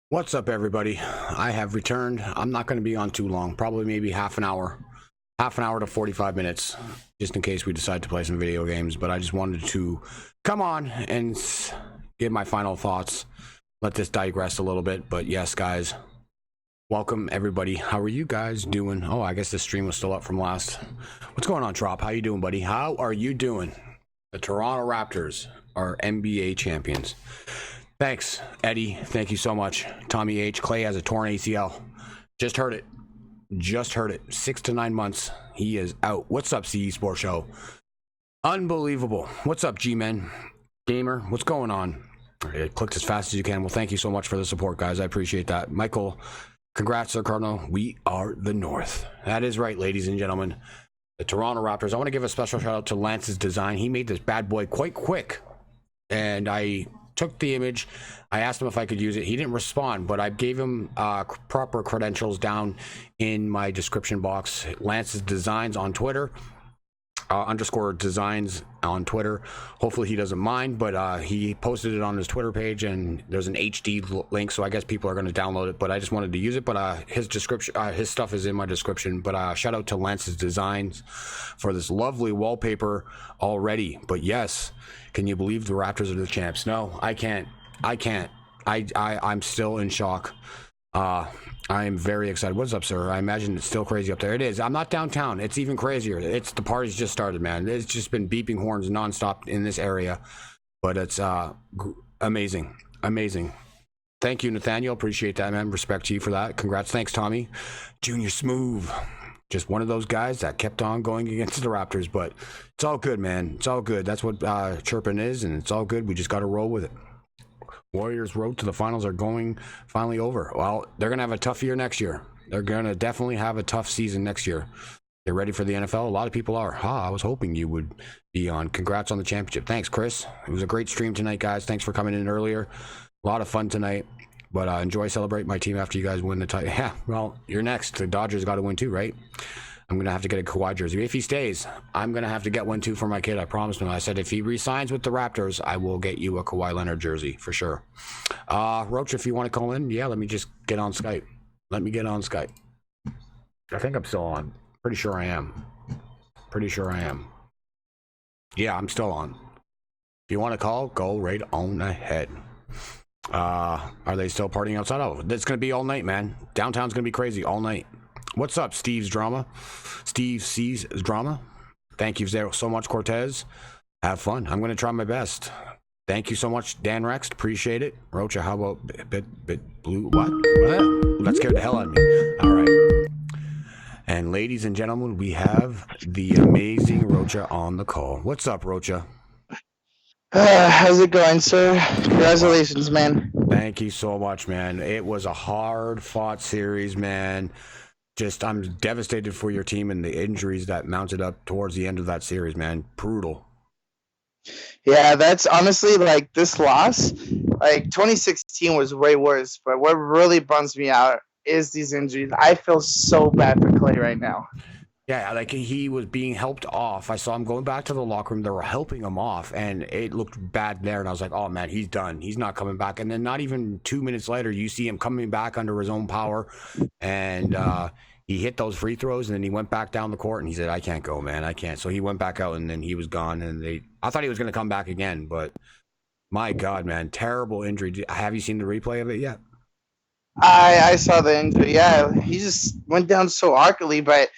What's up, everybody? I have returned. I'm not going to be on too long, probably maybe half an hour to 45 minutes, just in case we decide to play some video games. But I just wanted to come on and give my final thoughts. Let this digress a little bit. But yes, guys, welcome everybody. How are you guys doing? Oh, I guess the stream was still up from last. What's going on, Trop? How you doing, buddy? How are you doing? The Toronto Raptors are NBA champions. Thanks, Eddie. Thank you so much. Tommy H. Clay has a torn ACL. Just heard it. Just heard it. 6 to 9 months. He is out. What's up, CE Sports Show? Unbelievable. What's up, G-Men? Gamer, what's going on? It clicked as fast as you can. Well, thank you so much for the support, guys. I appreciate that. Michael, congrats, Sir Cardinal. We are the North. That is right, ladies and gentlemen. The Toronto Raptors. I want to give a special shout out to Lance's design. He made this bad boy quite quick. And I took the image. I asked him if I could use it. He didn't respond, but I gave him proper credentials down in my description box. Lance's Designs on Twitter, _ designs on Twitter. Hopefully he doesn't mind, but he posted it on his Twitter page, and there's an HD link, so I guess people are going to download it, but I just wanted to use it. But his description, his stuff is in my description. But shout out to Lance's Designs for this lovely wallpaper already. But yes, can you believe the Raptors are the champs? No, I can't. I'm still in shock. I am very excited. What's up, sir? I imagine it's still crazy up there. It is. I'm not downtown. It's even crazier. It's the party's just started, man. It's just been beeping horns nonstop in this area, but it's amazing. Thank you, Nathaniel. Appreciate that, man. Respect to you for that. Congrats. Thanks, Tommy. Junior Smooth. Just one of those guys that kept on going against the Raptors, but it's all good, man. It's all good. That's what chirping is, and it's all good. We just got to roll with it. Warriors' road to the finals are going finally over. Well, they're going to have a tough year next year. They're going to definitely have a tough season next year. They're ready for the NFL. A lot of people are. I was hoping you would be on. Congrats on the championship. Thanks, Chris. It was a great stream tonight, guys. Thanks for coming in earlier. A lot of fun tonight. But enjoy, celebrate my team after you guys win the title. Yeah, well, you're next. The Dodgers got to win too, right? I'm going to have to get a Kawhi jersey. If he stays, I'm going to have to get one too for my kid. I promised him. I said, if he re-signs with the Raptors, I will get you a Kawhi Leonard jersey for sure. Roach, if you want to call in, yeah, let me just get on Skype. Let me get on Skype. I think I'm still on. Pretty sure I am. Yeah, I'm still on. If you want to call, go right on ahead. Are they still partying outside? Oh, it's going to be all night, man. Downtown's going to be crazy all night. What's up, Steve's Drama? Steve C's Drama. Thank you so much, Cortez. Have fun. I'm going to try my best. Thank you so much, Dan Rex. Appreciate it. Rocha, how about bit blue? What? That scared the hell out of me. All right. And ladies and gentlemen, we have the amazing Rocha on the call. What's up, Rocha? How's it going, sir? Congratulations, man. Thank you so much, man. It was a hard-fought series, man. I'm devastated for your team and the injuries that mounted up towards the end of that series, man. Brutal. Yeah, that's honestly, like, this loss, like, 2016 was way worse, but what really bums me out is these injuries. I feel so bad for Clay right now. Yeah, like, he was being helped off. I saw him going back to the locker room. They were helping him off, and it looked bad there. And I was like, oh, man, he's done. He's not coming back. And then not even 2 minutes later, you see him coming back under his own power. And he hit those free throws, and then he went back down the court, and he said, I can't go, man. I can't. So he went back out, and then he was gone. And I thought he was going to come back again. But, my God, man, terrible injury. Have you seen the replay of it yet? I saw the injury. Yeah, he just went down so awkwardly, but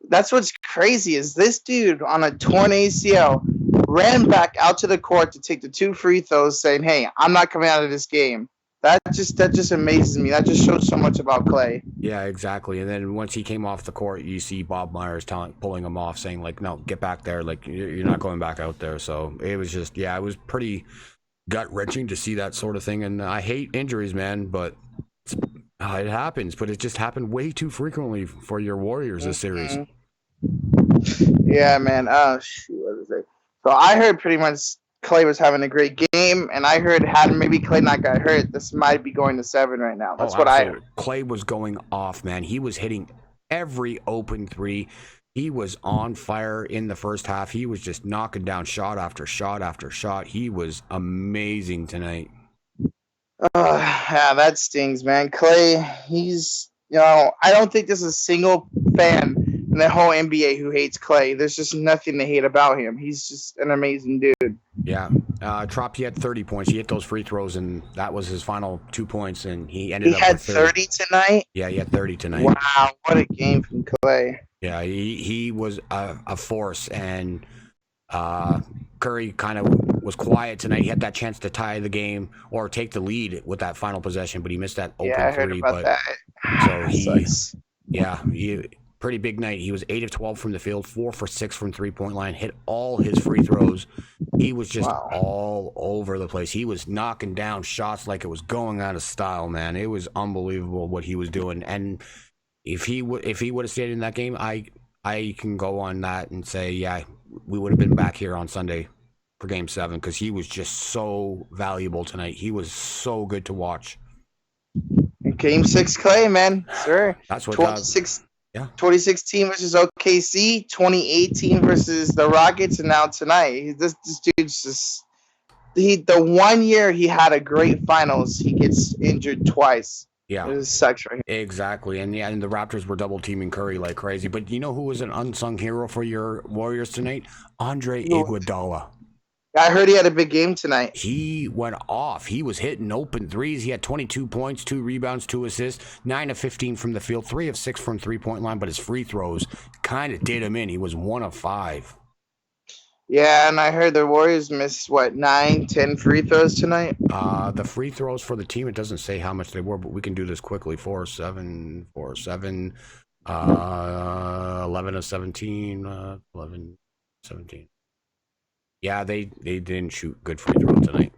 that's what's crazy is this dude on a torn ACL ran back out to the court to take the 2 free throws saying, hey, I'm not coming out of this game. That just amazes me. That just shows so much about Clay. Yeah, exactly. And then once he came off the court, you see Bob Myers pulling him off, saying, like, no, get back there. Like, you're not going back out there. So it was just, yeah, it was pretty gut-wrenching to see that sort of thing. And I hate injuries, man, but it happens. But it just happened way too frequently for your Warriors this series. Yeah, man. Shoot, what is it? So I heard pretty much Clay was having a great game, and I heard had maybe Clay not got hurt, this might be going to 7 right now. That's what I heard. Clay was going off, man. He was hitting every open three. He was on fire in the first half. He was just knocking down shot after shot after shot. He was amazing tonight. Yeah, that stings, man. Clay, I don't think there's a single fan in the whole NBA who hates Clay. There's just nothing to hate about him. He's just an amazing dude. Yeah, Trop, he had 30 points. He hit those free throws, and that was his final 2 points, and he ended He up with had 30. 30 tonight. Yeah, he had 30 tonight. Wow, what a game from Clay. Yeah, he was a force, and Curry kind of was quiet tonight. He had that chance to tie the game or take the lead with that final possession, but he missed that open Yeah, I heard three. about But that. so Sucks. he pretty big night. He was 8 of 12 from the field, 4 for 6 from 3-point line, hit all his free throws. He was just Wow. all over the place. He was knocking down shots like it was going out of style, man. It was unbelievable what he was doing. And if he would have stayed in that game, I can go on that and say, yeah, we would have been back here on Sunday for Game 7 because he was just so valuable tonight. He was so good to watch. Game 6 Clay, man. Sir. That's what 2016 versus OKC, 2018 versus the Rockets, and now tonight. This dude's just the 1 year he had a great finals, he gets injured twice. Yeah, it sucks for him. Exactly, and and the Raptors were double teaming Curry like crazy. But you know who was an unsung hero for your Warriors tonight? Andre Iguodala. I heard he had a big game tonight. He went off. He was hitting open threes. He had 22 points, 2 rebounds, 2 assists, 9 of 15 from the field, 3 of 6 from 3-point line. But his free throws kind of did him in. He was 1 of 5. Yeah, and I heard the Warriors missed, 9, 10 free throws tonight? The free throws for the team, it doesn't say how much they were, but we can do this quickly. 4-7, 4-7, 11 of 17, 11, 17. Yeah, they didn't shoot good free throw tonight.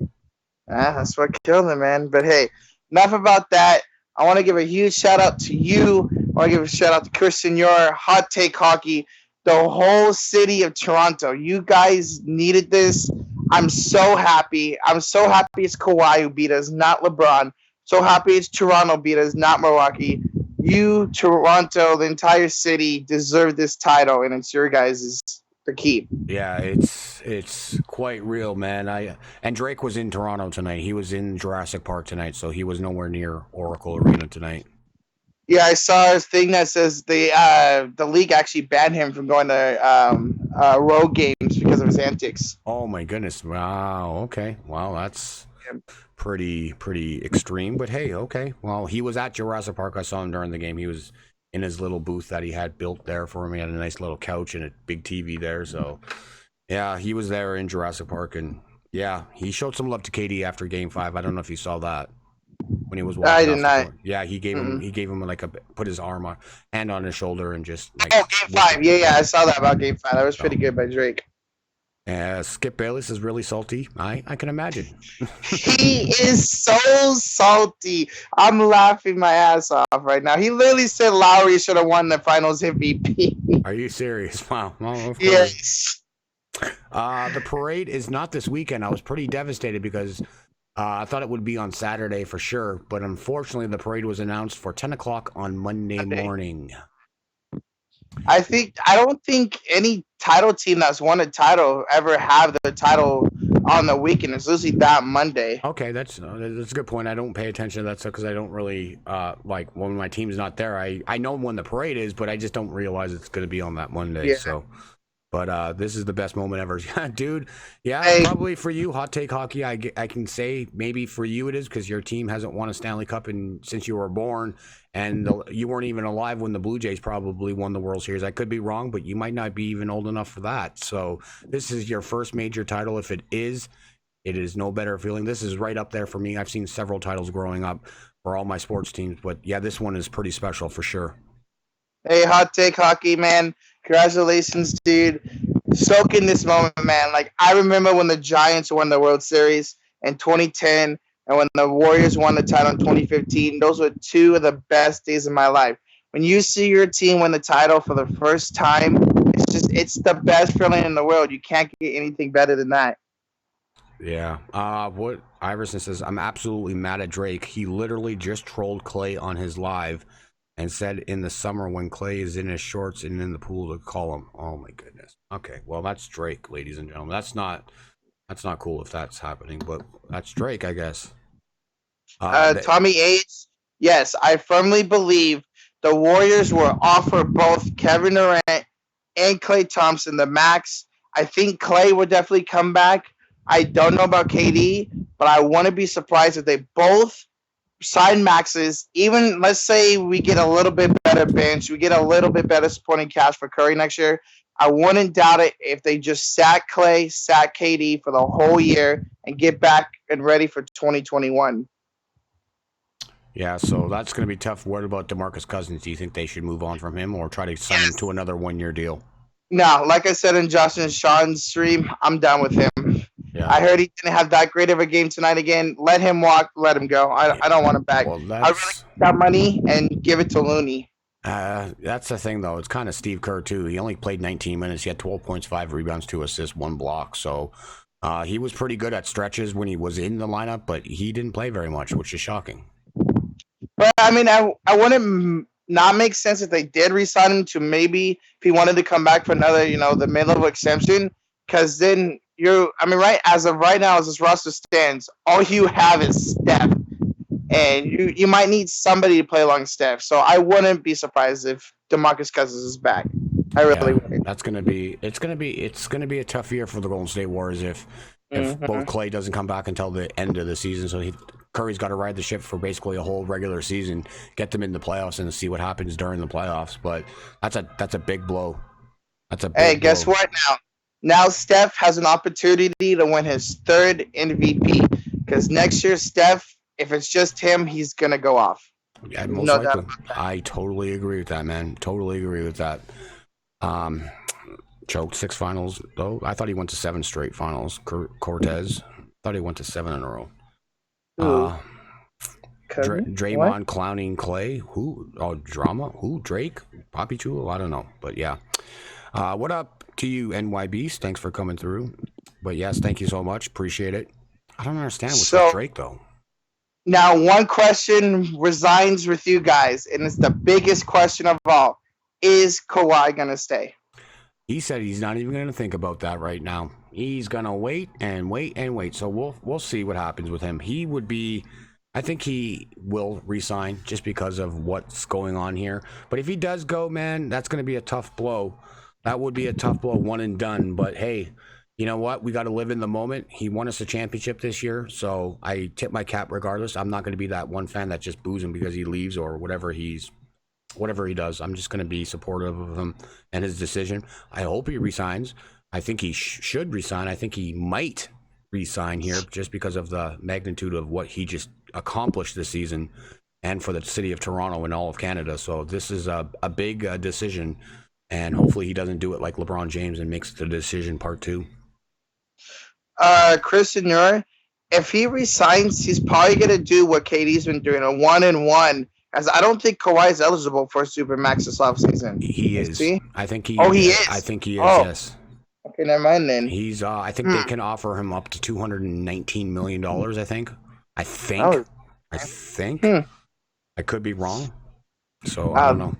That's what killed them, man. But hey, enough about that. I want to give a huge shout out to you. I want to give a shout out to Christian, your Hot Take Hockey, the whole city of Toronto. You guys needed this. I'm so happy. I'm so happy it's Kawhi who beat us, not LeBron. So happy it's Toronto beat us, not Milwaukee. You, Toronto, the entire city deserve this title, and it's your guys' to keep. Yeah, it's quite real, man. And Drake was in Toronto tonight. He was in Jurassic Park tonight, so he was nowhere near Oracle Arena tonight. Yeah, I saw a thing that says the league actually banned him from going to road games because of his antics. Oh my goodness! Wow. Okay. Wow, that's pretty extreme. But hey, okay. Well, he was at Jurassic Park. I saw him during the game. He was in his little booth that he had built there for him. He had a nice little couch and a big TV there. So, yeah, he was there in Jurassic Park, and yeah, he showed some love to KD after Game 5. I don't know if you saw that when he was walking. I did not. Yeah, he gave him like put his hand on his shoulder and just like. Oh, Game 5. Yeah, I saw that about Game 5. That was pretty good by Drake. Skip Bayless is really salty. I can imagine. He is so salty. I'm laughing my ass off right now. He literally said Lowry should have won the Finals MVP. Are you serious? Wow. Well, yes. The parade is not this weekend. I was pretty devastated because I thought it would be on Saturday for sure, but unfortunately the parade was announced for 10 o'clock on Monday morning. I don't think any title team that's won a title ever have the title on the weekend. It's usually that Monday. Okay, that's a good point. I don't pay attention to that stuff because I don't really like when my team's not there. I know when the parade is, but I just don't realize it's going to be on that Monday. Yeah. So, but this is the best moment ever, dude. Yeah, hey. Probably for you, Hot Take Hockey. I can say maybe for you it is because your team hasn't won a Stanley Cup since you were born. And you weren't even alive when the Blue Jays probably won the World Series. I could be wrong, but you might not be even old enough for that. So this is your first major title. If it is no better feeling. This is right up there for me. I've seen several titles growing up for all my sports teams. But, yeah, this one is pretty special for sure. Hey, Hot Take Hockey, man. Congratulations, dude. Soak in this moment, man. Like, I remember when the Giants won the World Series in 2010. And when the Warriors won the title in 2015, those were two of the best days of my life. When you see your team win the title for the first time, it's the best feeling in the world. You can't get anything better than that. Yeah. What Iverson says, I'm absolutely mad at Drake. He literally just trolled Clay on his live and said in the summer when Clay is in his shorts and in the pool to call him. Oh my goodness. Okay. Well, that's Drake, ladies and gentlemen. That's not cool if that's happening, but that's Drake, I guess. Tommy H. Yes, I firmly believe the Warriors will offer both Kevin Durant and Klay Thompson the max. I think Klay would definitely come back. I don't know about KD, but I wouldn't be surprised if they both sign maxes. Even let's say we get a little bit better bench, we get a little bit better supporting cash for Curry next year. I wouldn't doubt it if they just sat Klay, sat KD for the whole year and get back and ready for 2021. Yeah, so that's going to be tough. What about DeMarcus Cousins? Do you think they should move on from him or try to sign him to another one-year deal? No, like I said in Justin and Sean's stream, I'm done with him. Yeah. I heard he didn't have that great of a game tonight again. Let him walk. Let him go. I don't want him back. Well, I'd really get that money and give it to Looney. That's the thing, though. It's kind of Steve Kerr, too. He only played 19 minutes. He had 12 points, 5 rebounds, 2 assists, 1 block. So he was pretty good at stretches when he was in the lineup, but he didn't play very much, which is shocking. But, I mean, I wouldn't not make sense if they did re-sign him to maybe if he wanted to come back for another, the mid-level extension, because then right as of right now, as this roster stands, all you have is Steph, and you might need somebody to play along Steph. So I wouldn't be surprised if DeMarcus Cousins is back. I really wouldn't. It's gonna be a tough year for the Golden State Warriors if both Klay doesn't come back until the end of the season. So Curry's got to ride the ship for basically a whole regular season, get them in the playoffs, and see what happens during the playoffs. But that's a big blow. Hey, guess what now? Now Steph has an opportunity to win his 3rd MVP because next year Steph, if it's just him, he's going to go off. Yeah, most likely. I totally agree with that, man. Totally agree with that. Choked 6 finals, though. I thought he went to 7 straight finals. Cortez. Thought he went to 7 in a row. Draymond clowning Klay. Who? Oh, drama. Who? Drake? Poppy Chulo? I don't know. But yeah. What up to you, NY Beast? Thanks for coming through. But yes, thank you so much. Appreciate it. I don't understand what's with Drake, though. Now, one question resigns with you guys, and it's the biggest question of all. Is Kawhi going to stay? He said he's not even going to think about that right now. He's going to wait and wait and wait. So we'll see what happens with him. I think he will resign just because of what's going on here. But if he does go, man, that's going to be a tough blow. That would be a tough blow, one and done. But hey, you know what? We got to live in the moment. He won us a championship this year, so I tip my cap regardless. I'm not going to be that one fan that just boos him because he leaves or whatever he does. I'm just going to be supportive of him and his decision. I hope he resigns. I think he should resign. I think he might resign here just because of the magnitude of what he just accomplished this season and for the city of Toronto and all of Canada. So this is a big decision, and hopefully he doesn't do it like LeBron James and makes the decision part 2. Chris Senior, if he resigns, he's probably going to do what KD's been doing, a 1-and-1, as I don't think Kawhi is eligible for Supermax this offseason. He is. I think he is. I think he is, yes. Okay, never mind then. He's. I think they can offer him up to $219 million, I think. I think. I could be wrong. So, I don't know.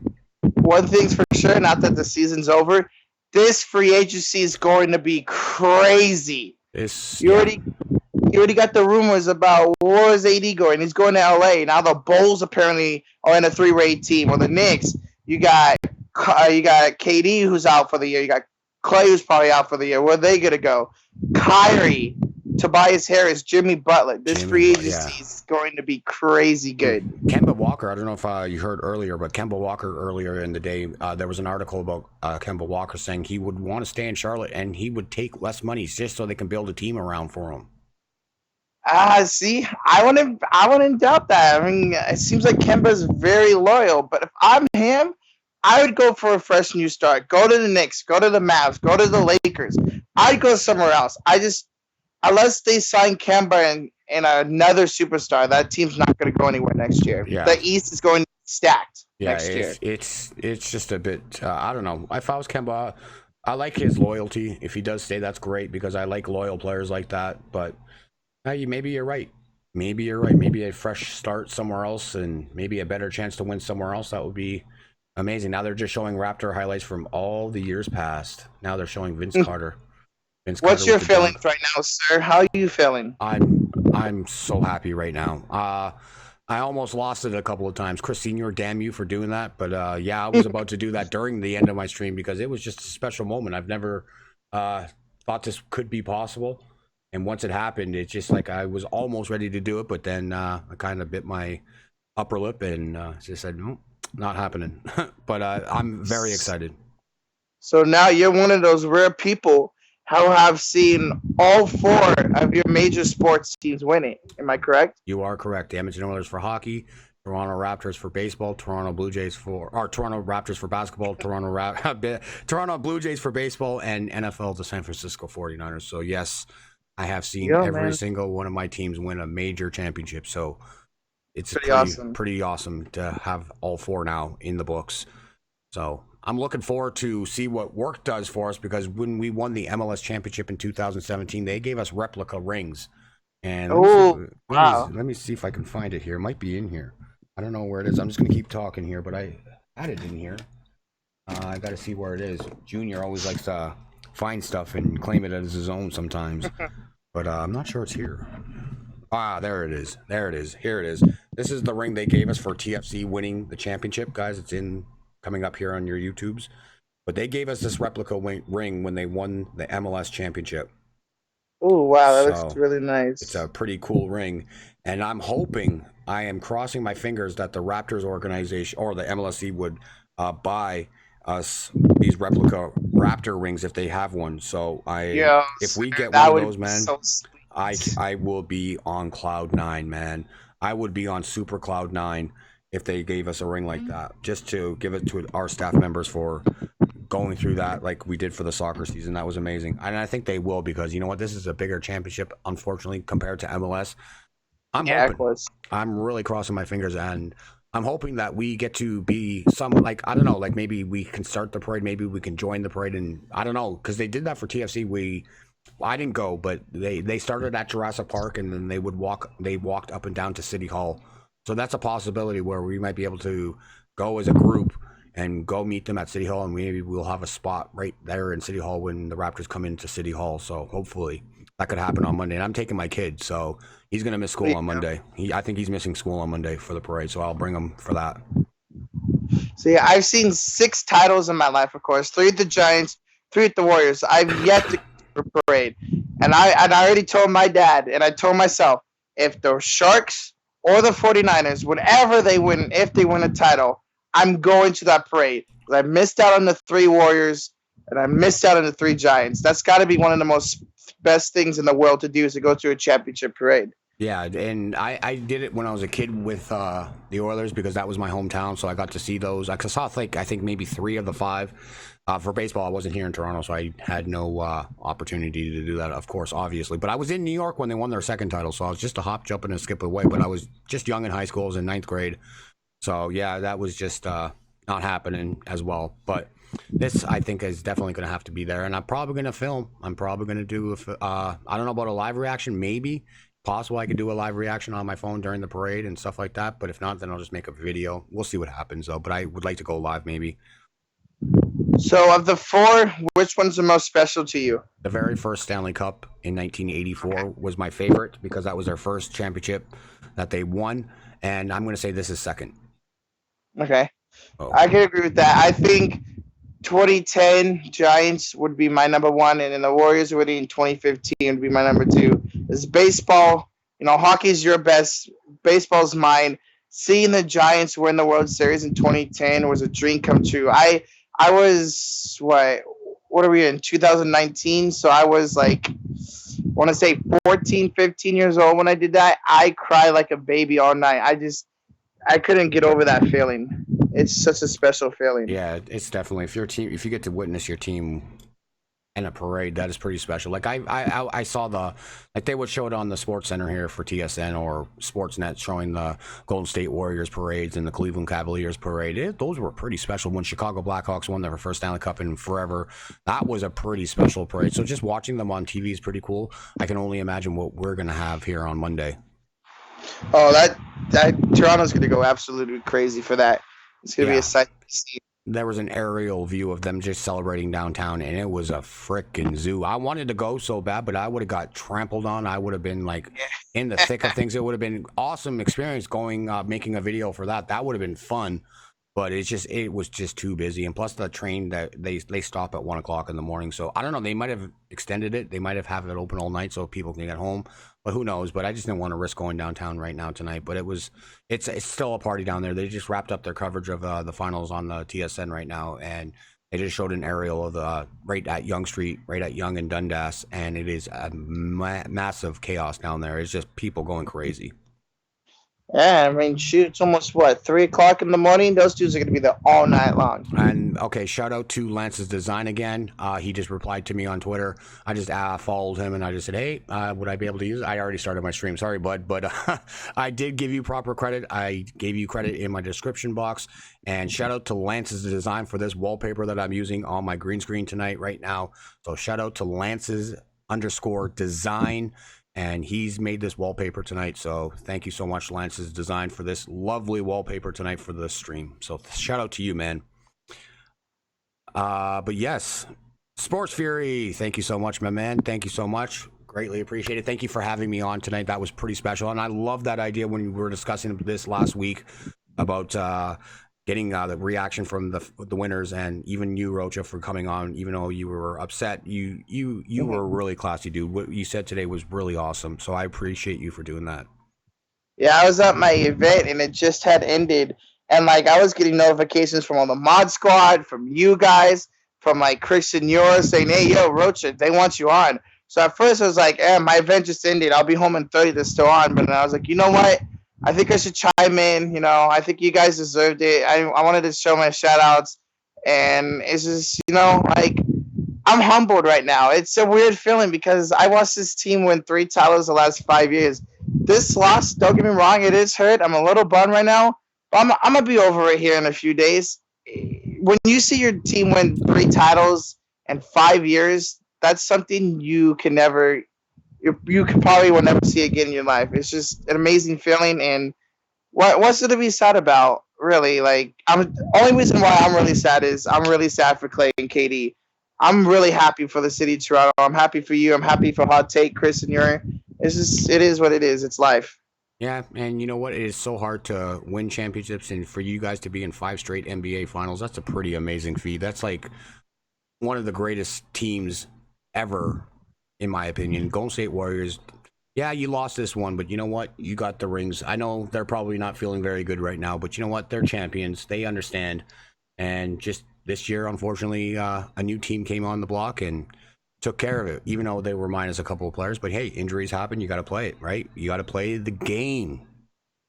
One thing's for sure, not that the season's over, this free agency is going to be crazy. You already got the rumors about where's AD going. He's going to LA. Now the Bulls apparently are in a 3-rate team. Or the Knicks, you got KD who's out for the year. You got Klay who's probably out for the year. Where are they gonna go? Kyrie, Tobias Harris, Jimmy Butler. This free agency is going to be crazy good. Kemba Walker, I don't know if you heard earlier, but Kemba Walker earlier in the day, there was an article about Kemba Walker saying he would want to stay in Charlotte and he would take less money just so they can build a team around for him. See, I wouldn't doubt that. I mean, it seems like Kemba's very loyal, but if I'm him, I would go for a fresh new start. Go to the Knicks, go to the Mavs, go to the Lakers. I'd go somewhere else. Unless they sign Kemba and another superstar, that team's not going to go anywhere next year. Yeah. The East is going to be stacked next year. It's just a bit, I don't know. If I was Kemba, I like his loyalty. If he does stay, that's great because I like loyal players like that. But maybe you're right. Maybe a fresh start somewhere else and maybe a better chance to win somewhere else. That would be amazing. Now they're just showing Raptor highlights from all the years past. Now they're showing Vince Carter. What's your feelings right now, sir? How are you feeling? I'm I'm so happy right now. I almost lost it a couple of times. Chris Senior, damn you for doing that. But yeah, I was about to do that during the end of my stream because it was just a special moment. I've never thought this could be possible. And once it happened, it's just like I was almost ready to do it, but then I kind of bit my upper lip and just said, no, not happening. But I'm very excited. So now you're one of those rare people who have seen all four of your major sports teams winning. Am I correct? You are correct. The Edmonton Oilers for hockey, Toronto Raptors for baseball, Toronto Raptors for basketball, Toronto Blue Jays for baseball, and NFL the San Francisco 49ers. So yes, I have seen every single one of my teams win a major championship. So it's pretty awesome to have all four now in the books. So I'm looking forward to see what work does for us because when we won the MLS championship in 2017, they gave us replica rings. And let me see if I can find it here. It might be in here. I don't know where it is. I'm just gonna keep talking here, but I had it in here. I got to see where it is. Junior always likes to find stuff and claim it as his own sometimes, but I'm not sure it's here. There it is. There it is. Here it is. This is the ring they gave us for TFC winning the championship, guys. It's coming up here on your YouTubes. But they gave us this replica ring when they won the MLS championship. Oh, wow. That looks really nice. It's a pretty cool ring. And I am crossing my fingers that the Raptors organization or the MLSE would buy us these replica Raptor rings if they have one. So if we get one of those, man, I will be on cloud 9, man. I would be on super cloud 9 if they gave us a ring like that, just to give it to our staff members for going through that like we did for the soccer season. That was amazing. And I think they will because you know what? This is a bigger championship, unfortunately, compared to MLS. I'm really crossing my fingers and I'm hoping that we get to be I don't know, like maybe we can start the parade, maybe we can join the parade, and I don't know, because they did that for TFC. I didn't go, but they started at Jurassic Park and then they walked up and down to City Hall. So that's a possibility where we might be able to go as a group and go meet them at City Hall, and maybe we'll have a spot right there in City Hall when the Raptors come into City Hall. So hopefully that could happen on Monday. And I'm taking my kid, so he's going to miss school on Monday. I think he's missing school on Monday for the parade, so I'll bring him for that. See, I've seen 6 titles in my life, of course. 3 at the Giants, 3 at the Warriors. I've yet to go to a parade. And I already told my dad, and I told myself, if the Sharks or the 49ers, whenever they win, if they win a title, I'm going to that parade. I missed out on the 3 Warriors, and I missed out on the 3 Giants. That's got to be one of the best things in the world to do, is to go to a championship parade. Yeah, and I did it when I was a kid with the Oilers because that was my hometown, so I got to see those. I saw, I think maybe 3 of the 5. For baseball, I wasn't here in Toronto, so I had no opportunity to do that, of course, obviously. But I was in New York when they won their second title, so I was just a hop, jump, and a skip away. But I was just young in high school. I was in 9th grade. So, yeah, that was just not happening as well. But this, I think, is definitely going to have to be there. And I'm probably going to film. I'm probably going to do, I don't know about a live reaction, maybe. Possible I could do a live reaction on my phone during the parade and stuff like that. But if not, then I'll just make a video. We'll see what happens, though. But I would like to go live, maybe. So, of the 4, which one's the most special to you? The very first Stanley Cup in 1984 was my favorite because that was their first championship that they won. And I'm going to say this is second. Okay. I can agree with that. I think 2010 Giants would be my number 1, and then the Warriors winning in 2015 would be my number 2. It's baseball. You know, hockey's your best. Baseball's mine. Seeing the Giants win the World Series in 2010 was a dream come true. I was, what are we in, 2019? So I was like, I want to say 14, 15 years old when I did that. I cried like a baby all night. I couldn't get over that feeling. It's such a special feeling. Yeah, it's definitely, if you get to witness your team in a parade, that is pretty special. Like I saw they would show it on the Sports Center here for TSN or Sportsnet, showing the Golden State Warriors parades and the Cleveland Cavaliers parade. Those were pretty special. When Chicago Blackhawks won their first Stanley Cup in forever, that was a pretty special parade. So just watching them on TV is pretty cool. I can only imagine what we're gonna have here on Monday. Oh, that Toronto's gonna go absolutely crazy for that. It's gonna be a sight to see. there was an aerial view of them just celebrating downtown, and it was a frickin' zoo. I wanted to go so bad, but I would have got trampled on. I would have been like in the thick of things. It would have been awesome experience going, making a video for that. That would have been fun. But it was just too busy, and plus the train that they stop at 1 o'clock in the morning. So I don't know. They might have extended it. They might have it open all night so people can get home. But who knows? But I just didn't want to risk going downtown right now tonight. But it's still a party down there. They just wrapped up their coverage of the finals on the TSN right now, and they just showed an aerial of the right at Yonge Street, right at Yonge and Dundas, and it is a massive chaos down there. It's just people going crazy. Yeah, I mean, shoot, it's almost what 3 o'clock in the morning. Those dudes are gonna be there all night long. And okay, shout out to Lance's Design again. He just replied to me on Twitter. I just followed him and I just said, hey, would I be able to use it? I already started my stream. Sorry, bud, but I did give you proper credit. I gave you credit in my description box. And shout out to Lance's Design for this wallpaper that I'm using on my green screen tonight right now. So shout out to Lance's_design. And he's made this wallpaper tonight, so thank you so much, Lance's Design, for this lovely wallpaper tonight for the stream. So shout out to you, man. But yes, Sports Fury, thank you so much, my man. Thank you so much. Greatly appreciated. Thank you for having me on tonight. That was pretty special, and I love that idea when we were discussing this last week about getting the reaction from the winners, and even you, Rocha, for coming on. Even though you were upset, you were a really classy dude. What you said today was really awesome, so I appreciate you for doing that. Yeah, I was at my event and it just had ended, and like I was getting notifications from all the mod squad, from you guys, from like Christian Yor saying, "Hey, yo, Rocha, they want you on." So at first I was like, my event just ended. I'll be home in 30. They're still on, but then I was like, you know what? I think I should chime in. You know, I think you guys deserved it. I wanted to show my shout outs. And it's just, like, I'm humbled right now. It's a weird feeling because I watched this team win 3 titles the last 5 years. This loss, don't get me wrong, it is hurt. I'm a little bummed right now. But I'm going to be over it here in a few days. When you see your team win 3 titles in 5 years, that's something you can never you can probably will never see again in your life. It's just an amazing feeling, and what's there to be sad about? Really, like only reason why I'm really sad is I'm really sad for Clay and KD. I'm really happy for the city of Toronto. I'm happy for you. I'm happy for Hot Take, Chris and Yuri. It's just it is what it is. It's life. Yeah, and you know what? It is so hard to win championships, and for you guys to be in 5 straight NBA finals, that's a pretty amazing feat. That's like one of the greatest teams ever, in my opinion. Golden State Warriors, yeah, you lost this one, but you know what? You got the rings. I know they're probably not feeling very good right now, but you know what? They're champions. They understand. And just this year, unfortunately, a new team came on the block and took care of it, even though they were minus a couple of players. But hey, injuries happen. You got to play it, right? You got to play the game.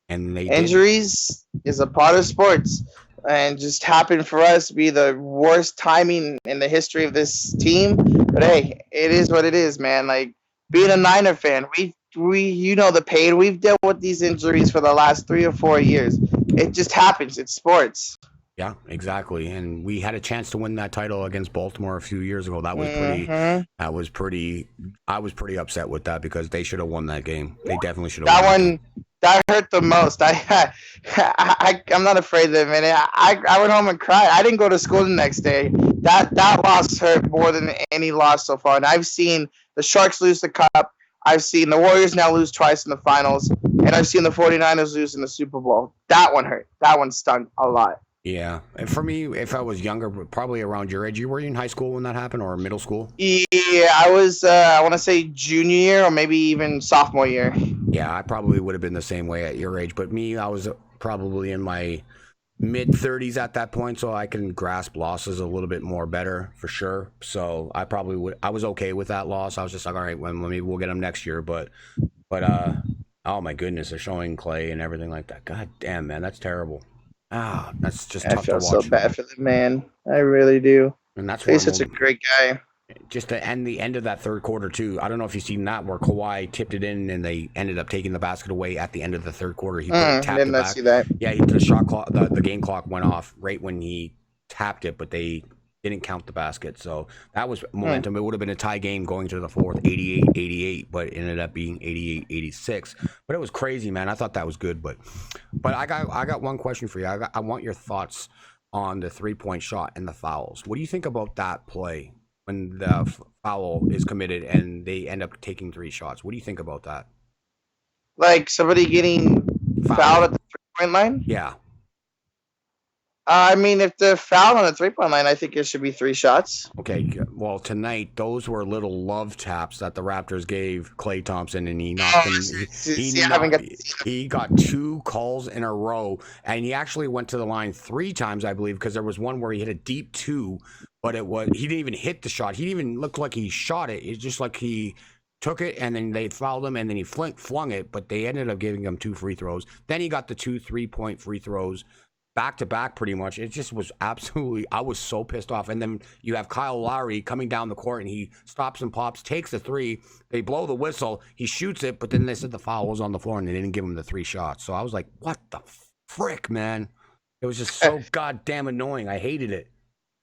And injuries is a part of sports, and just happened for us to be the worst timing in the history of this team. But hey, it is what it is, man. Like being a Niner fan, we the pain. We've dealt with these injuries for the last 3 or 4 years. It just happens. It's sports. Yeah, exactly. And we had a chance to win that title against Baltimore a few years ago. That was pretty. That was pretty. I was pretty upset with that because they should have won that game. They definitely should have. That one. That hurt the most. I'm not afraid of it, man. I went home and cried. I didn't go to school the next day. That loss hurt more than any loss so far. And I've seen the Sharks lose the cup. I've seen the Warriors now lose twice in the finals. And I've seen the 49ers lose in the Super Bowl. That one hurt. That one stung a lot. Yeah. And for me, if I was younger, probably around your age, were you in high school when that happened or middle school? Yeah, I was, I want to say junior year or maybe even sophomore year. Yeah, I probably would have been the same way at your age. But me, I was probably in my mid-30s at that point, so I can grasp losses a little bit more better for sure. So I probably would. I was okay with that loss. I was just like, all right, well, maybe we'll get them next year. But oh my goodness, they're showing Clay and everything like that. God damn, man, that's terrible. That's just tough to watch. I feel so bad for the man. I really do. And that's he's such a great guy. Just to end the end of that third quarter too. I don't know if you've seen that where Kawhi tipped it in and they ended up taking the basket away at the end of the third quarter. He tapped did not see that. Yeah, the shot clock, the game clock went off right when he tapped it, but they didn't count the basket. So that was momentum. It would have been a tie game going to the fourth, 88-88, but it ended up being 88-86. But it was crazy, man. I thought that was good, but I got one question for you. I want your thoughts on the 3-point shot and the fouls. What do you think about that play when the foul is committed and they end up taking 3 shots? What do you think about that? Like somebody getting fouled at the 3-point line? Yeah. I mean, if they're fouled on the 3-point line, I think it should be 3 shots. Okay, well, tonight, those were little love taps that the Raptors gave Klay Thompson, and he knocked him. He got 2 calls in a row, and he actually went to the line 3 times, I believe, because there was one where he hit a deep 2, but he didn't even hit the shot. He didn't even look like he shot it. It's just like he took it, and then they fouled him, and then he flung it, but they ended up giving him 2 free throws. Then he got the 2 3-point free throws. Back to back, pretty much. It just was absolutely. I was so pissed off. And then you have Kyle Lowry coming down the court, and he stops and pops, takes the 3. They blow the whistle. He shoots it, but then they said the foul was on the floor, and they didn't give him the 3 shots. So I was like, "What the frick, man?" It was just so goddamn annoying. I hated it.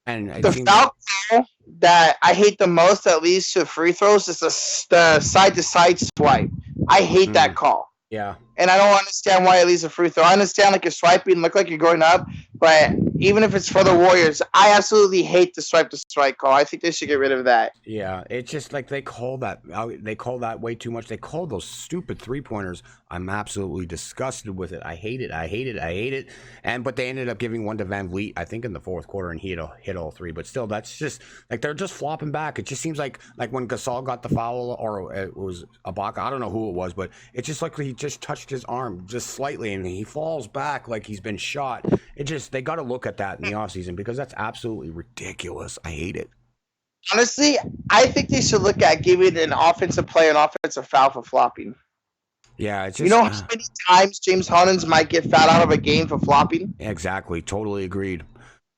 And the foul call that I hate the most, that leads to free throws, is the side to side swipe. I hate that call. Yeah. And I don't understand why it leads to free throw. I understand like you're swiping, look like you're going up, but even if it's for the Warriors, I absolutely hate the swipe to strike call. I think they should get rid of that. Yeah, it's just like they call that way too much. They call those stupid 3-pointers. I'm absolutely disgusted with it. I hate it. But they ended up giving one to Van Vliet, I think, in the 4th quarter, and he hit all 3. But still, that's just like they're just flopping back. It just seems like when Gasol got the foul, or it was Ibaka, I don't know who it was, but it's just like he just touched his arm just slightly, and he falls back like he's been shot. They got to look at that in the offseason, because that's absolutely ridiculous. I hate it. Honestly, I think they should look at giving an offensive player an offensive foul for flopping. Yeah, it's just, you know how many times James Harden might get fouled out of a game for flopping? Exactly, totally agreed.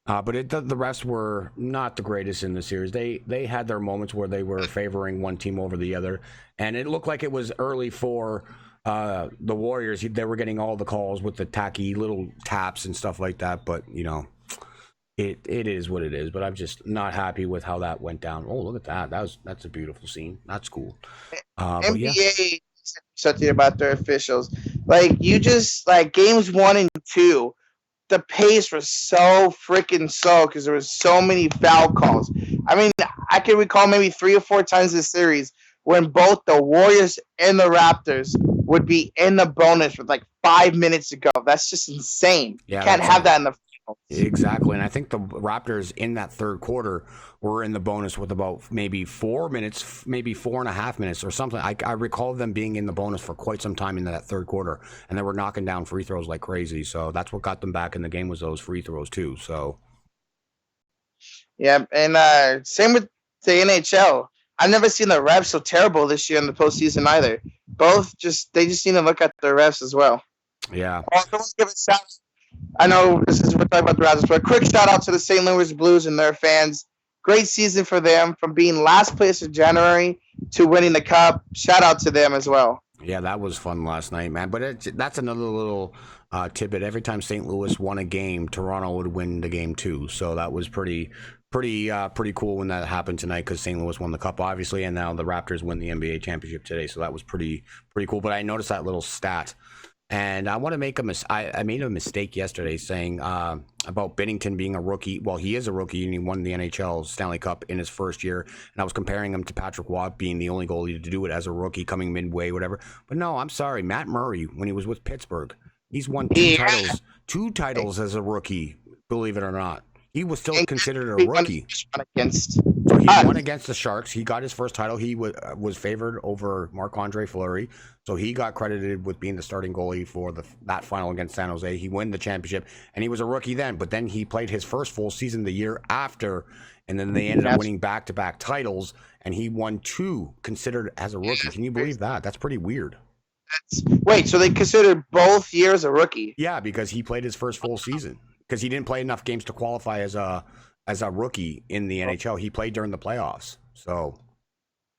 But the refs were not the greatest in the series. They had their moments where they were favoring one team over the other, and it looked like it was early for the Warriors. They were getting all the calls with the tacky little taps and stuff like that. But it is what it is. But I'm just not happy with how that went down. Oh, look at that! That's a beautiful scene. That's cool. NBA something about their officials. Like games 1 and 2. The pace was so freaking slow because there was so many foul calls. I mean, I can recall maybe 3 or 4 times this series when both the Warriors and the Raptors would be in the bonus with like 5 minutes to go. That's just insane. Yeah, you can't have that in the finals. Exactly. And I think the Raptors in that 3rd quarter were in the bonus with about maybe 4 minutes, maybe 4.5 minutes or something. I recall them being in the bonus for quite some time in that 3rd quarter, and they were knocking down free throws like crazy. So that's what got them back in the game, was those free throws too. So yeah, and same with the NHL. I've never seen the refs so terrible this year in the postseason either. They just need to look at the refs as well. Yeah. Give a shout. I know we're talking about the Raptors, but a quick shout out to the St. Louis Blues and their fans. Great season for them, from being last place in January to winning the cup. Shout out to them as well. Yeah, that was fun last night, man. But that's another little tidbit. Every time St. Louis won a game, Toronto would win the game too. So that was pretty cool when that happened tonight, because St. Louis won the cup, obviously, and now the Raptors win the NBA championship today. So that was pretty cool. But I noticed that little stat. And I want to make I made a mistake yesterday saying about Binnington being a rookie. Well, he is a rookie, and he won the NHL Stanley Cup in his first year. And I was comparing him to Patrick Waugh being the only goalie to do it as a rookie, coming midway, whatever. But no, I'm sorry. Matt Murray, when he was with Pittsburgh, he's won 2 titles as a rookie, believe it or not. He was still considered a rookie. So he won against the Sharks. He got his first title. He was favored over Marc-Andre Fleury. So he got credited with being the starting goalie for that final against San Jose. He won the championship, and he was a rookie then. But then he played his first full season the year after, and then they ended up winning back-to-back titles, and he won 2 considered as a rookie. Can you believe that? That's pretty weird. Wait, so they considered both years a rookie? Yeah, because he played his first full season. Because he didn't play enough games to qualify as a rookie in the NHL. He played during the playoffs. So,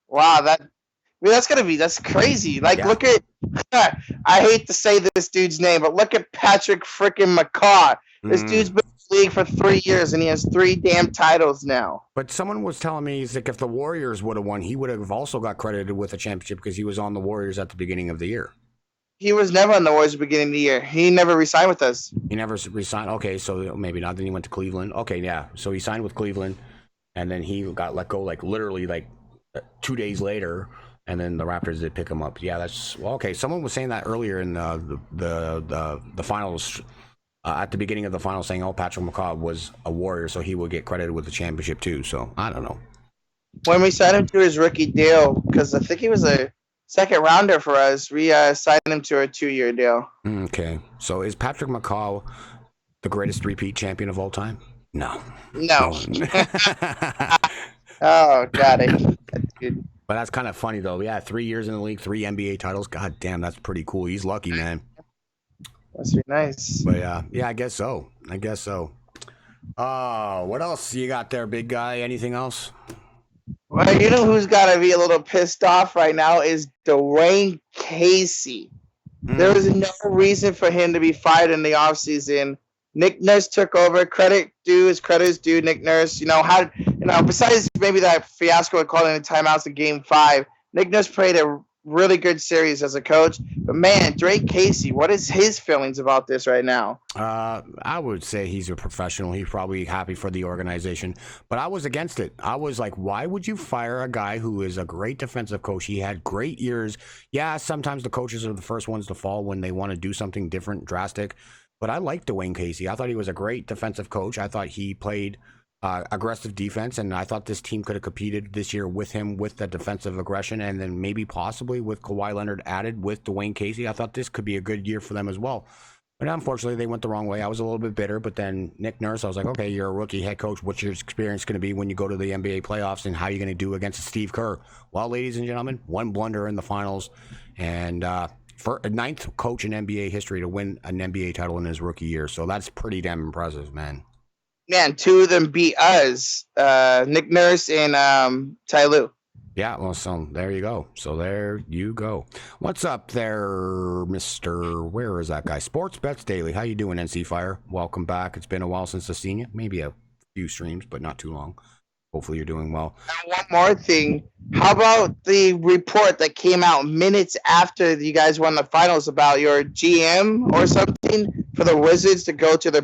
wow, that's crazy. Look at, I hate to say this dude's name, but look at Patrick freaking McCaw. This dude's been in the league for 3 years, and he has 3 damn titles now. But someone was telling me, he's like, if the Warriors would have won, he would have also got credited with a championship because he was on the Warriors at the beginning of the year. He was never on the Warriors at the beginning of the year. He never resigned with us. He never resigned. Okay, so maybe not. Then he went to Cleveland. Okay, yeah. So he signed with Cleveland, and then he got let go like literally like 2 days later, and then the Raptors did pick him up. Yeah, that's well, okay. Someone was saying that earlier in the finals. At the beginning of the finals, saying, "Oh, Patrick McCaw was a Warrior, so he would get credited with the championship too." So I don't know. When we signed him to his rookie deal, because I think he was a second rounder for us, we signed him to a 2-year deal. Okay, so is Patrick McCaw the greatest repeat champion of all time? No. No. Oh, got it. That's good. But that's kind of funny though. Yeah, 3 years in the league, 3 NBA titles. God damn, that's pretty cool. He's lucky, man. Must be nice. But yeah, I guess so. What else you got there, big guy? Anything else? Well, you know who's got to be a little pissed off right now is Dwayne Casey. There was no reason for him to be fired in the offseason. Nick Nurse took over. Credit is due. Nick Nurse, besides maybe that fiasco of calling the timeouts in Game 5, Nick Nurse played a really good series as a coach. But man, Drake Casey, what is his feelings about this right now? I would say he's a professional. He's probably happy for the organization. But I was against it. I was like, why would you fire a guy who is a great defensive coach? He had great years. Yeah, sometimes the coaches are the first ones to fall when they want to do something different, drastic. But I liked Dwayne Casey. I thought he was a great defensive coach. I thought he played aggressive defense, and I thought this team could have competed this year with him with the defensive aggression, and then maybe possibly with Kawhi Leonard added with Dwayne Casey. I thought this could be a good year for them as well. But unfortunately, they went the wrong way. I was a little bit bitter, but then Nick Nurse, I was like, okay, you're a rookie head coach. What's your experience going to be when you go to the NBA playoffs, and how are you going to do against Steve Kerr? Well, ladies and gentlemen, one blunder in the finals, and for a 9th coach in NBA history to win an NBA title in his rookie year. So that's pretty damn impressive, man. Man, 2 of them beat us, Nick Nurse and Ty Lue. Yeah, well, so there you go. What's up there, Mr. Where is that guy? Sports Bets Daily. How you doing, NC Fire? Welcome back. It's been a while since I've seen you. Maybe a few streams, but not too long. Hopefully you're doing well. And one more thing. How about the report that came out minutes after you guys won the finals about your GM or something for the Wizards to go to their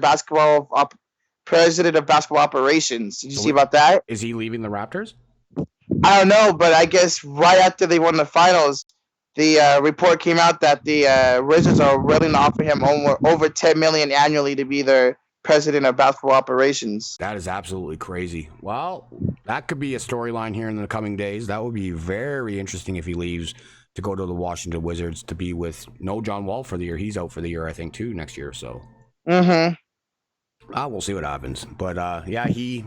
president of basketball operations? Did you see about that? Is he leaving the Raptors? I don't know, but I guess right after they won the finals, the report came out that the Wizards are willing to offer him over $10 million annually to be their president of basketball operations. That is absolutely crazy. Well, that could be a storyline here in the coming days. That would be very interesting if he leaves to go to the Washington Wizards to be with no John Wall for the year. He's out for the year, I think, too, next year. So. We'll see what happens. But yeah, he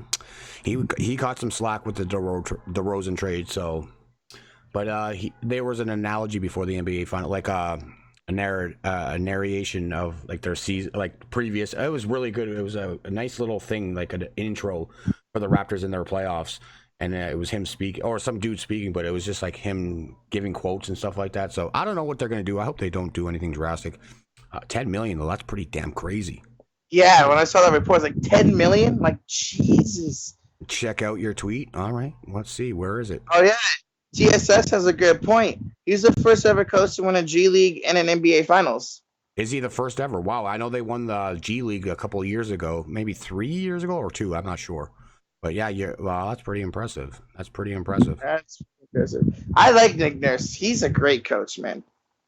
caught some slack with the DeRozan trade. So, but there was an analogy before the NBA final, like a narration of like their season, like previous. It was really good. It was a nice little thing, like an intro for the Raptors in their playoffs. And it was him speaking, or some dude speaking, but it was just like him giving quotes and stuff like that. So I don't know what they're going to do. I hope they don't do anything drastic. 10 million, though, that's pretty damn crazy. Yeah, when I saw that report, it's like 10 million? Like, Jesus. Check out your tweet. All right, let's see. Where is it? Oh, yeah. TSS has a good point. He's the first ever coach to win a G League and an NBA Finals. Is he the first ever? Wow, I know they won the G League a couple of years ago, maybe 3 years ago or 2. I'm not sure. But yeah, wow, that's pretty impressive. That's impressive. I like Nick Nurse. He's a great coach, man.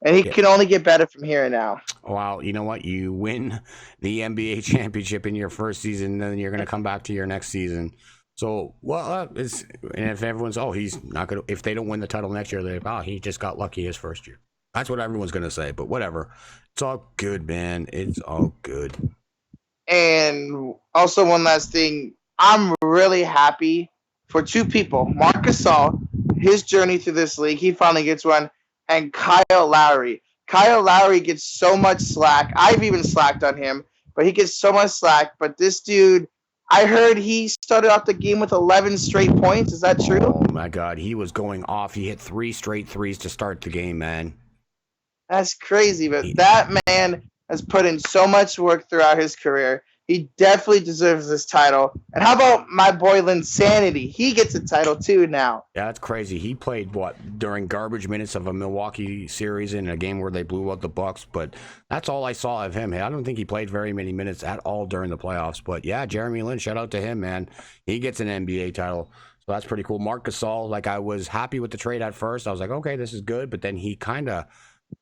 And he can only get better from here and now. Well, you know what? You win the NBA championship in your first season, then you're going to come back to your next season. So, well, and if everyone's, he's not going to, if they don't win the title next year, he just got lucky his first year. That's what everyone's going to say, but whatever. It's all good, man. It's all good. And also one last thing. I'm really happy for 2 people. Marc Gasol, his journey through this league, he finally gets one. And Kyle Lowry. Kyle Lowry gets so much slack. I've even slacked on him, but he gets so much slack. But this dude, I heard he started off the game with 11 straight points. Is that true? Oh, my God. He was going off. He hit 3 straight threes to start the game, man. That's crazy. But that man has put in so much work throughout his career. He definitely deserves this title. And how about my boy Linsanity? He gets a title too now. Yeah, that's crazy. He played during garbage minutes of a Milwaukee series in a game where they blew out the Bucks, but that's all I saw of him. I don't think he played very many minutes at all during the playoffs. But yeah, Jeremy Lin, shout out to him, man. He gets an NBA title. So that's pretty cool. Marc Gasol, like, I was happy with the trade at first. I was like, okay, this is good, but then he kind of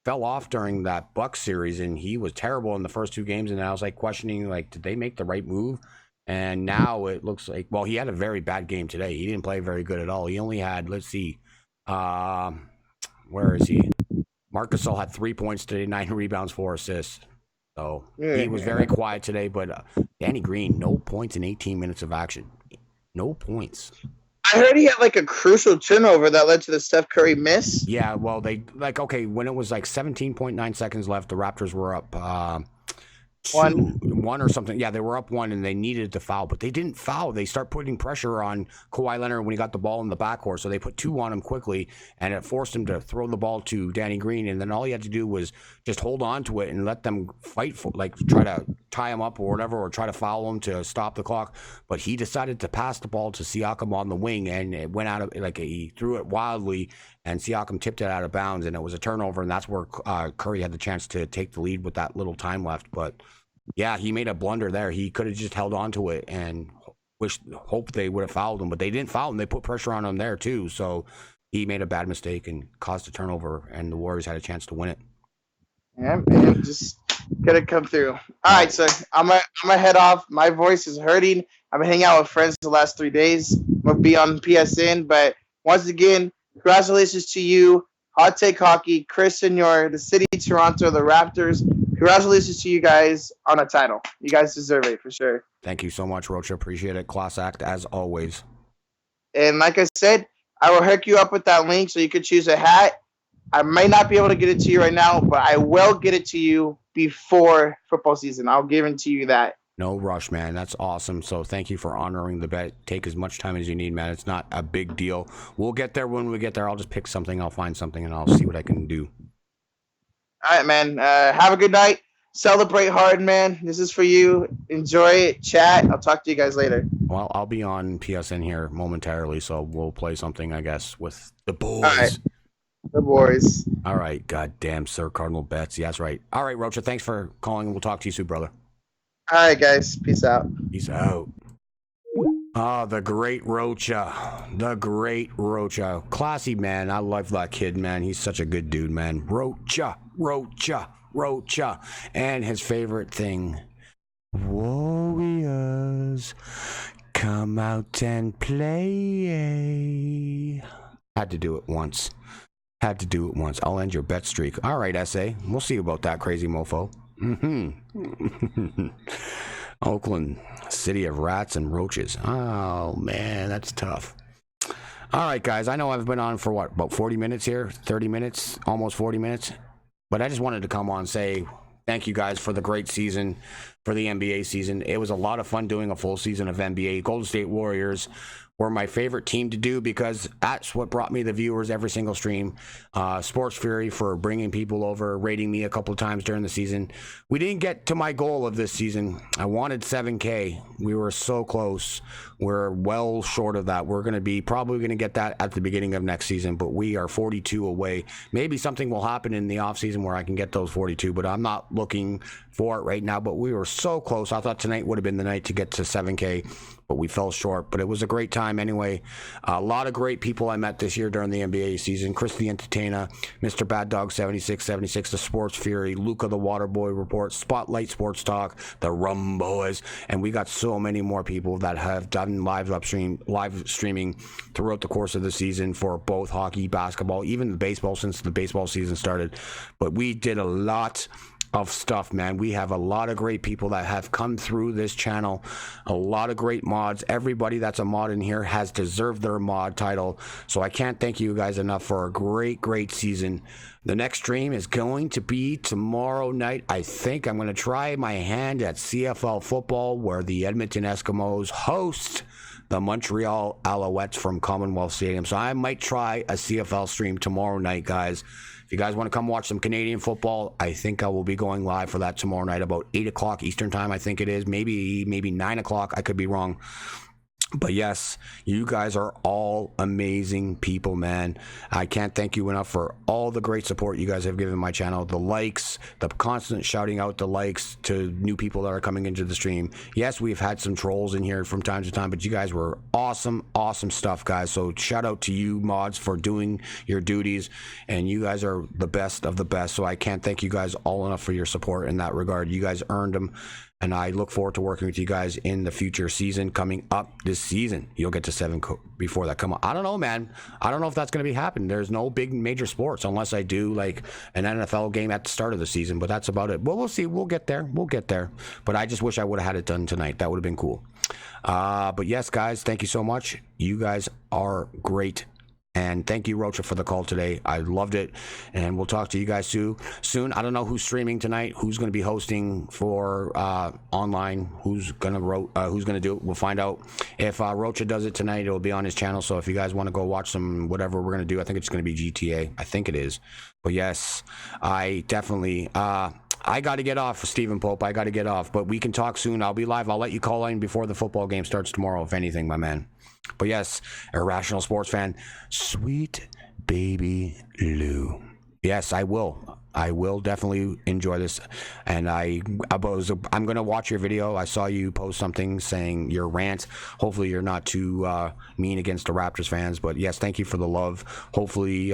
fell off during that Bucks series, and he was terrible in the first two games. And I was like questioning, like, did they make the right move? And now it looks like, well, he had a very bad game today. He didn't play very good at all. He only had, let's see, where is he? Marc Gasol had 3 points today, 9 rebounds, 4 assists. So he was very quiet today. But Danny Green, no points in 18 minutes of action. No points. I heard he had like a crucial turnover that led to the Steph Curry miss. Yeah, well, they when it was like 17.9 seconds left, the Raptors were up one or something. Yeah, they were up one, and they needed to foul, but they didn't foul. They start putting pressure on Kawhi Leonard when he got the ball in the backcourt, so they put 2 on him quickly, and it forced him to throw the ball to Danny Green, and then all he had to do was just hold on to it and let them fight for, like, try to tie him up or whatever, or try to foul him to stop the clock. But he decided to pass the ball to Siakam on the wing, and it went out of, like, he threw it wildly, and Siakam tipped it out of bounds, and it was a turnover, and that's where Curry had the chance to take the lead with that little time left. But yeah, he made a blunder there. He could have just held on to it and hoped they would have fouled him, but they didn't foul him. They put pressure on him there too, so he made a bad mistake and caused a turnover, and the Warriors had a chance to win it. Yeah, man, just gotta come through. All right, so I'm gonna head off. My voice is hurting. I've been hanging out with friends the last 3 days. I'm gonna be on PSN, but once again, congratulations to you, Hot Take Hockey, Chris Senior, the city of Toronto, the Raptors. Congratulations to you guys on a title. You guys deserve it for sure. Thank you so much, Rocha. Appreciate it. Class act as always. And like I said, I will hook you up with that link so you could choose a hat. I might not be able to get it to you right now, but I will get it to you before football season. I'll guarantee you that. No rush, man. That's awesome. So thank you for honoring the bet. Take as much time as you need, man. It's not a big deal. We'll get there when we get there. I'll just pick something. I'll find something, and I'll see what I can do. All right, man. Have a good night. Celebrate hard, man. This is for you. Enjoy it. Chat. I'll talk to you guys later. Well, I'll be on PSN here momentarily, so we'll play something, I guess, with the boys. All right. The boys. All right. Goddamn, Sir Cardinal Bets. Yeah, that's right. All right, Rocha. Thanks for calling. We'll talk to you soon, brother. All right, guys. Peace out. Peace out. Oh, the great Rocha. The great Rocha. Classy, man. I love that kid, man. He's such a good dude, man. Rocha. And his favorite thing. Warriors, come out and play. Had to do it once. I'll end your bet streak. All right, SA. We'll see about that, crazy mofo. Oakland, city of rats and roaches. Oh, man, that's tough. All right, guys, I know I've been on for about 40 minutes here, 30 minutes, almost 40 minutes. But I just wanted to come on and say thank you guys for the great season, for the NBA season. It was a lot of fun doing a full season of NBA. Golden State Warriors were my favorite team to do because that's what brought me the viewers every single stream. Sports Fury for bringing people over, rating me a couple of times during the season. We didn't get to my goal of this season. I wanted 7K. We were so close. We're well short of that. We're probably going to get that at the beginning of next season, but we are 42 away. Maybe something will happen in the offseason where I can get those 42, but I'm not looking for it right now. But we were so close. I thought tonight would have been the night to get to 7K, but we fell short. But it was a great time anyway. A lot of great people I met this year during the NBA season. Chris the Entertainer, Mr. Bad Dog 7676, the Sports Fury, Luca the Waterboy Report, Spotlight Sports Talk, the Rum Boys, and we got so many more people that have done live streaming throughout the course of the season for both hockey, basketball, even the baseball since the baseball season started. But we did a lot of stuff, man. We have a lot of great people that have come through this channel, a lot of great mods. Everybody that's a mod in here has deserved their mod title, so I can't thank you guys enough for a great season. The next stream is going to be tomorrow night. I think I'm going to try my hand at CFL football, where the Edmonton Eskimos host the Montreal Alouettes from Commonwealth Stadium. So I might try a CFL stream tomorrow night, guys. If you guys want to come watch some Canadian football, I think I will be going live for that tomorrow night about 8 o'clock Eastern time. I think it is. Maybe 9 o'clock. I could be wrong. But yes, you guys are all amazing people, man. I can't thank you enough for all the great support you guys have given my channel. The likes, the constant shouting out the likes to new people that are coming into the stream. Yes, we've had some trolls in here from time to time, but you guys were awesome, awesome stuff, guys. So shout out to you mods for doing your duties, and you guys are the best of the best. So I can't thank you guys all enough for your support in that regard. You guys earned them. And I look forward to working with you guys in the future season coming up this season. You'll get to 7 before that come on. I don't know, man. I don't know if that's going to be happening. There's no big major sports unless I do like an NFL game at the start of the season. But that's about it. Well, we'll see. We'll get there. We'll get there. But I just wish I would have had it done tonight. That would have been cool. But yes, guys, thank you so much. You guys are great. And thank you, Rocha, for the call today. I loved it. And we'll talk to you guys soon. I don't know who's streaming tonight, who's going to be hosting for online, who's going to do it. We'll find out. If Rocha does it tonight, it'll be on his channel. So if you guys want to go watch some whatever we're going to do, I think it's going to be GTA. I think it is. But yes, I definitely... I got to get off, Stephen Pope. I got to get off. But we can talk soon. I'll be live. I'll let you call in before the football game starts tomorrow, if anything, my man. But yes, Irrational Sports Fan, sweet baby Lou. Yes, I will. I will definitely enjoy this. And I'm going to watch your video. I saw you post something saying your rant. Hopefully you're not too mean against the Raptors fans. But yes, thank you for the love. Hopefully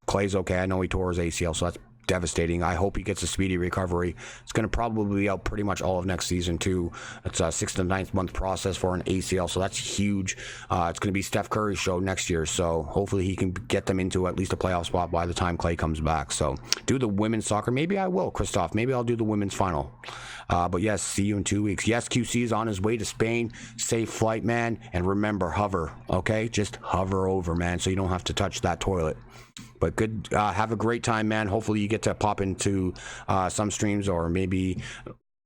Clay's okay. I know he tore his ACL, so that's devastating. I hope he gets a speedy recovery. It's going to probably be out pretty much all of next season too. It's a 6 to 9 month process for an ACL, so that's huge. It's going to be Steph Curry's show next year, so hopefully he can get them into at least a playoff spot by the time Clay comes back. So do the women's soccer. Maybe I will, Christoph. Maybe I'll do the women's final. But yes, see you in 2 weeks. Yes, QC is on his way to Spain. Safe flight, man. And remember, hover, okay? Just hover over, man, so you don't have to touch that toilet. But good, have a great time, man. Hopefully you get to pop into some streams or maybe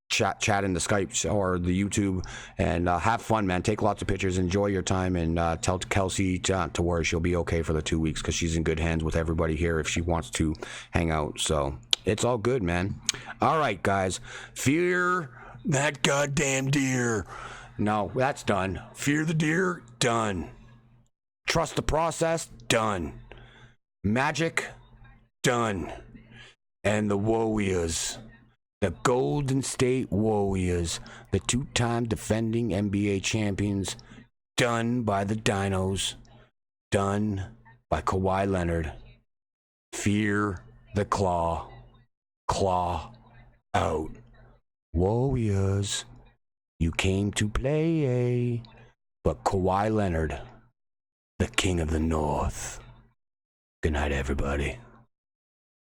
chat in the Skype or the YouTube, and have fun, man. Take lots of pictures, enjoy your time, and tell Kelsey to worry. She'll be okay for the 2 weeks because she's in good hands with everybody here if she wants to hang out. So it's all good, man. All right, guys. Fear that goddamn deer. No, that's done. Fear the deer, done. Trust the process, done. Magic, done. And the Warriors, the Golden State Warriors, the 2-time defending NBA champions, done by the Dinos, done by Kawhi Leonard. Fear the claw, claw out. Warriors, you came to play, but Kawhi Leonard, the king of the North. Good night, everybody.